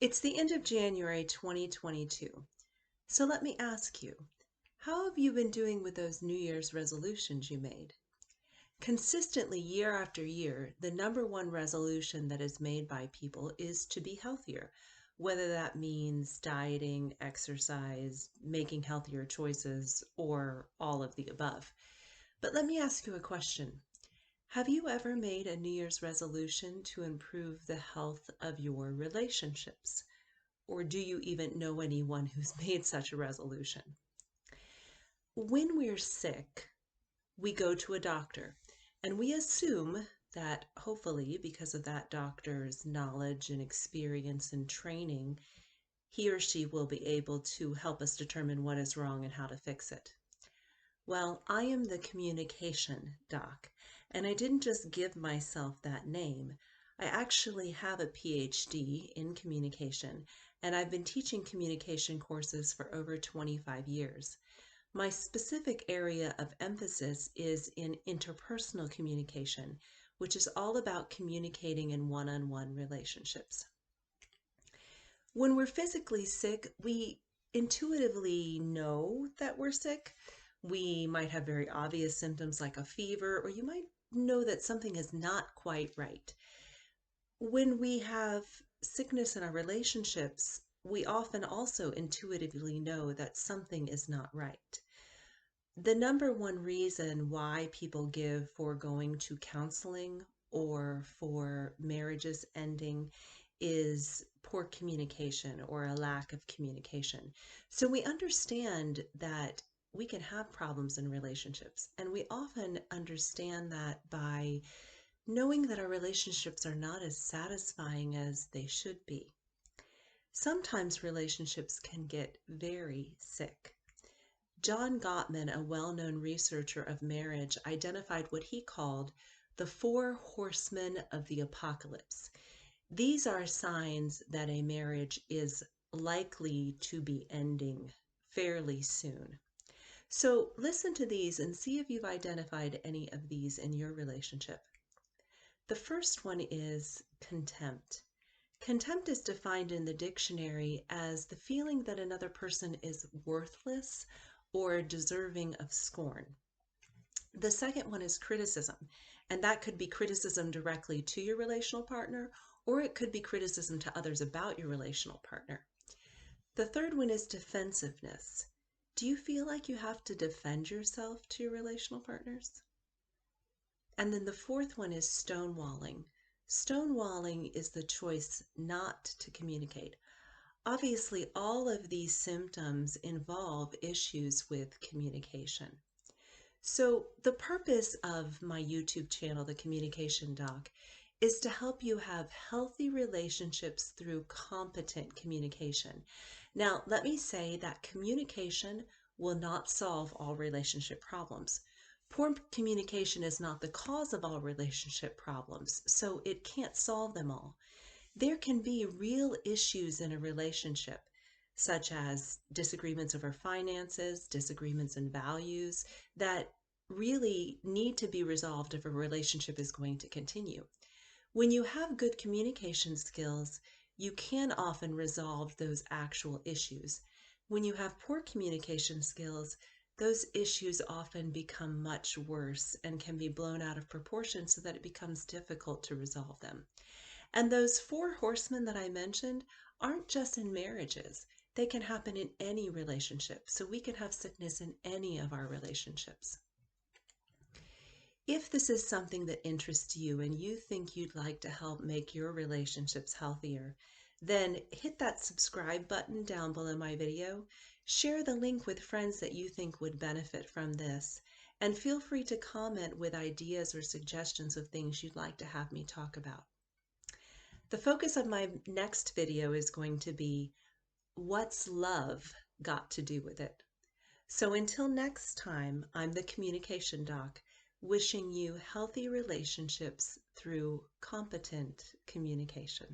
It's the end of January 2022. So let me ask you, how have you been doing with those New Year's resolutions you made? Consistently, year after year, the number one resolution that is made by people is to be healthier, whether that means dieting, exercise, making healthier choices, or all of the above. But let me ask you a question. Have you ever made a New Year's resolution to improve the health of your relationships? Or do you even know anyone who's made such a resolution? When we're sick, we go to a doctor and we assume that hopefully, because of that doctor's knowledge and experience and training, he or she will be able to help us determine what is wrong and how to fix it. Well, I am the communication doc, and I didn't just give myself that name. I actually have a PhD in communication, and I've been teaching communication courses for over 25 years. My specific area of emphasis is in interpersonal communication, which is all about communicating in one-on-one relationships. When we're physically sick, we intuitively know that we're sick. We might have very obvious symptoms like a fever, or you might know that something is not quite right. When we have sickness in our relationships, we often also intuitively know that something is not right. The number one reason why people give for going to counseling or for marriages ending is poor communication or a lack of communication. So we understand that we can have problems in relationships, and we often understand that by knowing that our relationships are not as satisfying as they should be. Sometimes relationships can get very sick. John Gottman, a well-known researcher of marriage, identified what he called the four horsemen of the apocalypse. These are signs that a marriage is likely to be ending fairly soon. So listen to these and see if you've identified any of these in your relationship. The first one is contempt. Contempt is defined in the dictionary as the feeling that another person is worthless or deserving of scorn. The second one is criticism, and that could be criticism directly to your relational partner, or it could be criticism to others about your relational partner. The third one is defensiveness. Do you feel like you have to defend yourself to your relational partners? And then the fourth one is stonewalling. Stonewalling is the choice not to communicate. Obviously, all of these symptoms involve issues with communication. So the purpose of my YouTube channel, The Communication Doc, is to help you have healthy relationships through competent communication. Now, let me say that communication will not solve all relationship problems. Poor communication is not the cause of all relationship problems, so it can't solve them all. There can be real issues in a relationship, such as disagreements over finances, disagreements in values, that really need to be resolved if a relationship is going to continue. When you have good communication skills, you can often resolve those actual issues. When you have poor communication skills, those issues often become much worse and can be blown out of proportion so that it becomes difficult to resolve them. And those four horsemen that I mentioned aren't just in marriages. They can happen in any relationship. So we can have sickness in any of our relationships. If this is something that interests you and you think you'd like to help make your relationships healthier, then hit that subscribe button down below my video, share the link with friends that you think would benefit from this, and feel free to comment with ideas or suggestions of things you'd like to have me talk about. The focus of my next video is going to be, what's love got to do with it? So until next time, I'm the Communication Doc, wishing you healthy relationships through competent communication.